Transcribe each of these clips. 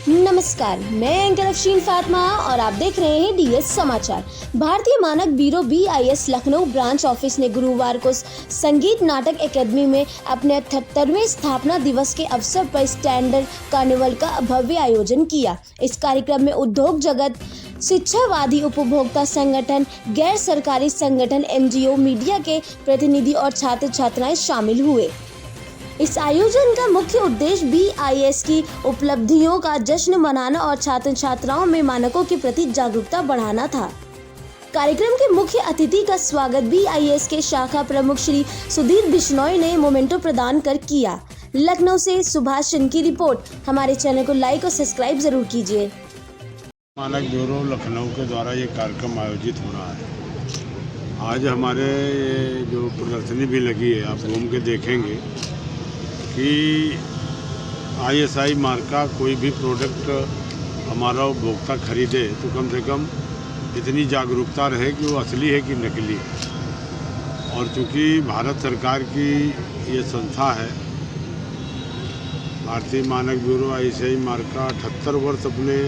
नमस्कार, मैं एंकर अफशीन फातिमा और आप देख रहे हैं डीएस समाचार। भारतीय मानक bureau BIS Lucknow branch office ने गुरुवार को संगीत नाटक एकेडमी में अपने 78वें स्थापना दिवस के अवसर पर स्टैंडर्ड कार्निवल का भव्य आयोजन किया। इस कार्यक्रम में उद्योग जगत, शिक्षावादी, उपभोक्ता संगठन, गैर सरकारी संगठन, NGO, मीडिया के प्रतिनिधि और छात्र छात्राएं शामिल हुए। इस आयोजन का मुख्य उद्देश्य BIS की उपलब्धियों का जश्न मनाना और छात्र छात्राओं में मानकों के प्रति जागरूकता बढ़ाना था। कार्यक्रम के मुख्य अतिथि का स्वागत BIS के शाखा प्रमुख श्री सुधीर बिश्नोई ने मोमेंटो प्रदान कर किया। लखनऊ से सुभाष चंद की रिपोर्ट। हमारे चैनल को लाइक और सब्सक्राइब जरूर कीजिए। मानक ब्यूरो लखनऊ के द्वारा ये कार्यक्रम आयोजित हो रहा है। आज हमारे ये जो प्रदर्शनी भी लगी है, आप घूम के देखेंगे कि ISI मार्क का कोई भी प्रोडक्ट हमारा उपभोक्ता खरीदे तो कम से कम इतनी जागरूकता रहे कि वो असली है कि नकली है। और चूँकि भारत सरकार की ये संस्था है, भारतीय मानक ब्यूरो ISI मार्क का 78 वर्ष अपने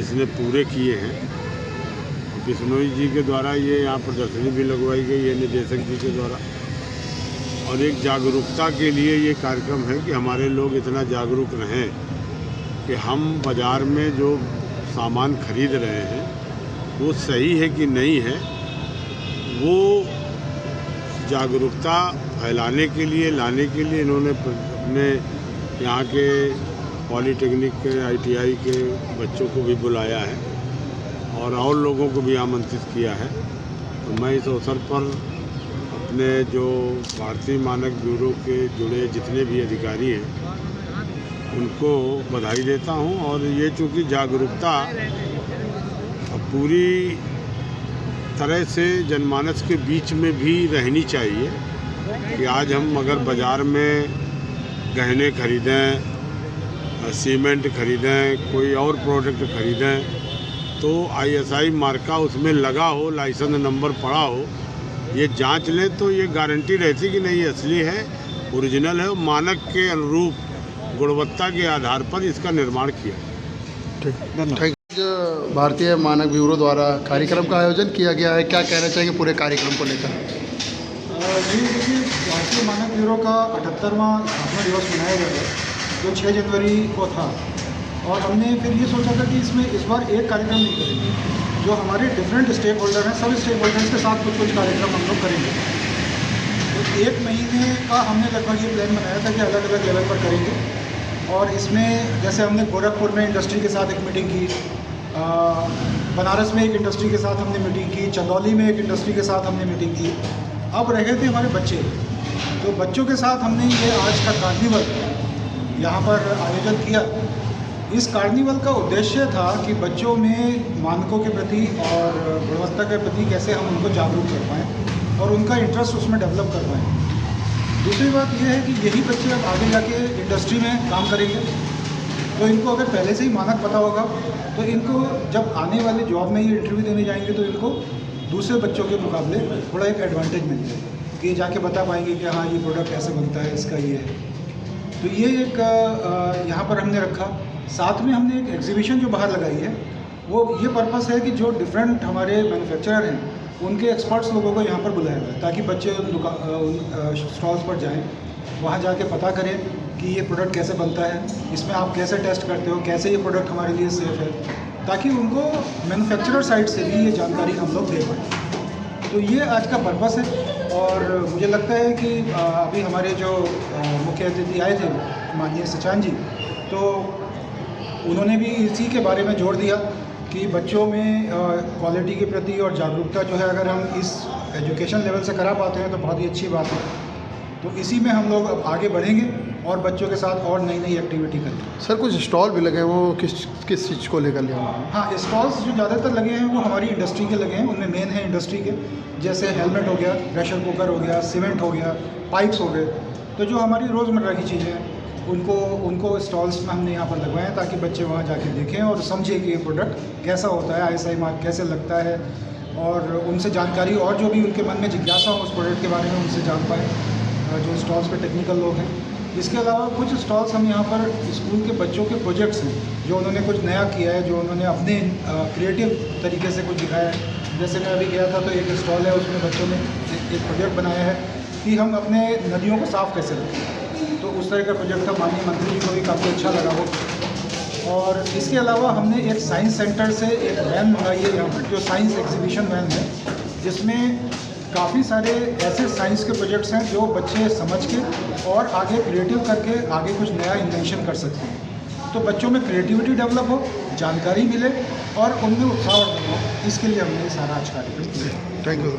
इसने पूरे किए हैं। बिश्नोई जी के द्वारा ये यहाँ प्रदर्शनी भी लगवाई गई है, निदेशक जी के द्वारा। और एक जागरूकता के लिए ये कार्यक्रम है कि हमारे लोग इतना जागरूक रहें कि हम बाज़ार में जो सामान खरीद रहे हैं वो सही है कि नहीं है। वो जागरूकता फैलाने के लिए, लाने के लिए इन्होंने अपने यहाँ के पॉलीटेक्निक के, ITI के बच्चों को भी बुलाया है और लोगों को भी आमंत्रित किया है। तो मैं इस अवसर पर अपने जो भारतीय मानक ब्यूरो के जुड़े जितने भी अधिकारी हैं उनको बधाई देता हूं। और ये चूँकि जागरूकता पूरी तरह से जनमानस के बीच में भी रहनी चाहिए कि आज हम अगर बाज़ार में गहने खरीदें, सीमेंट खरीदें, कोई और प्रोडक्ट खरीदें तो ISI मार्का उसमें लगा हो, लाइसेंस नंबर पड़ा हो, ये जांच लें तो ये गारंटी रहती कि नहीं असली है, ओरिजिनल है, मानक के अनुरूप गुणवत्ता के आधार पर इसका निर्माण किया। ठीक। भारतीय मानक ब्यूरो द्वारा कार्यक्रम का आयोजन किया गया है, क्या कहना चाहेंगे पूरे कार्यक्रम को लेकर? जी देखिए, भारतीय मानक ब्यूरो का 78वां स्थापना दिवस मनाया गया है जो 6 जनवरी को था। और हमने फिर ये सोचा था कि इसमें इस बार एक कार्यक्रम नहीं करेंगे, जो हमारे डिफरेंट स्टेक होल्डर हैं, सब स्टेक होल्डर्स के साथ कुछ कार्यक्रम हम लोग करेंगे। तो 1 महीने का हमने लगभग ये प्लान बनाया था कि अलग अलग लेवल पर करेंगे। और इसमें जैसे हमने गोरखपुर में इंडस्ट्री के साथ एक मीटिंग की, बनारस में एक इंडस्ट्री के साथ हमने मीटिंग की, चंदौली में एक इंडस्ट्री के साथ हमने मीटिंग की। अब रह गए थे हमारे बच्चे, तो बच्चों के साथ हमने ये आज का कार्निवल यहाँ पर आयोजन किया। इस कार्निवल का उद्देश्य था कि बच्चों में मानकों के प्रति और गुणवत्ता के प्रति कैसे हम उनको जागरूक कर पाएँ और उनका इंटरेस्ट उसमें डेवलप कर पाएँ। दूसरी बात यह है कि यही बच्चे अब आगे जाके इंडस्ट्री में काम करेंगे, तो इनको अगर पहले से ही मानक पता होगा तो इनको जब आने वाले जॉब में ये इंटरव्यू देने जाएंगे तो इनको दूसरे बच्चों के मुकाबले थोड़ा एक एडवांटेज मिल जाएगा कि ये जाके बता पाएंगे कि हाँ ये प्रोडक्ट ऐसे बनता है, इसका ये है। तो ये एक यहाँ पर हमने रखा। साथ में हमने एक एग्जीबिशन जो बाहर लगाई है, वो ये पर्पस है कि जो डिफरेंट हमारे मैन्युफैक्चरर हैं उनके एक्सपर्ट्स लोगों को यहाँ पर बुलाया गया ताकि बच्चे उन स्टॉल्स पर जाएं, वहाँ जाके पता करें कि ये प्रोडक्ट कैसे बनता है, इसमें आप कैसे टेस्ट करते हो, कैसे ये प्रोडक्ट हमारे लिए सेफ़ है, ताकि उनको मैन्युफैक्चरर साइड से भी ये जानकारी हम लोग दे पाएँ। तो ये आज का पर्पस है। और मुझे लगता है कि अभी हमारे जो मुख्य अतिथि आए थे माननीय सचान जी, तो उन्होंने भी इसी के बारे में जोर दिया कि बच्चों में क्वालिटी के प्रति और जागरूकता जो है अगर हम इस एजुकेशन लेवल से करा पाते हैं तो बहुत ही अच्छी बात है। तो इसी में हम लोग अब आगे बढ़ेंगे और बच्चों के साथ और नई नई एक्टिविटी करेंगे। सर कुछ स्टॉल भी लगे हैं, वो किस चीज़ को लेकर लिया? हाँ, स्टॉल्स जो ज़्यादातर लगे हैं वो हमारी इंडस्ट्री के लगे हैं। उनमें मेन है इंडस्ट्री के, जैसे हेलमेट हो गया, प्रेशर कुकर हो गया, सीमेंट हो गया, पाइप्स हो गए। तो जो हमारी रोज़मर्रा की चीज़ें हैं उनको स्टॉल्स में हमने यहाँ पर लगवाए हैं ताकि बच्चे वहाँ जाके देखें और समझें कि ये प्रोडक्ट कैसा होता है, ISI मार्क कैसे लगता है, और उनसे जानकारी और जो भी उनके मन में जिज्ञासा हो उस प्रोडक्ट के बारे में उनसे जान पाएँ जो स्टॉल्स पे टेक्निकल लोग हैं। इसके अलावा कुछ स्टॉल्स हम यहाँ पर स्कूल के बच्चों के प्रोजेक्ट्स हैं जो उन्होंने कुछ नया किया है, जो उन्होंने अपने क्रिएटिव तरीके से कुछ दिखाया है। जैसे मैं अभी गया था तो एक स्टॉल है, उसमें बच्चों ने एक प्रोजेक्ट बनाया है कि हम अपने नदियों को साफ़ कैसे रखें। तो उस तरह का प्रोजेक्ट था, माननीय मंत्री जी को भी काफ़ी अच्छा लगा वो। और इसके अलावा हमने एक साइंस सेंटर से एक वैन मंगाई है यहाँ पर, जो साइंस एग्जीबिशन वैन है, जिसमें काफ़ी सारे ऐसे साइंस के प्रोजेक्ट्स हैं जो बच्चे समझ के और आगे क्रिएटिव करके आगे कुछ नया इन्वेंशन कर सकते हैं। तो बच्चों में क्रिएटिविटी डेवलप हो, जानकारी मिले और उनमें उत्साह हो, इसके लिए हमने सारा आज कार्यक्रम किया। Thank you.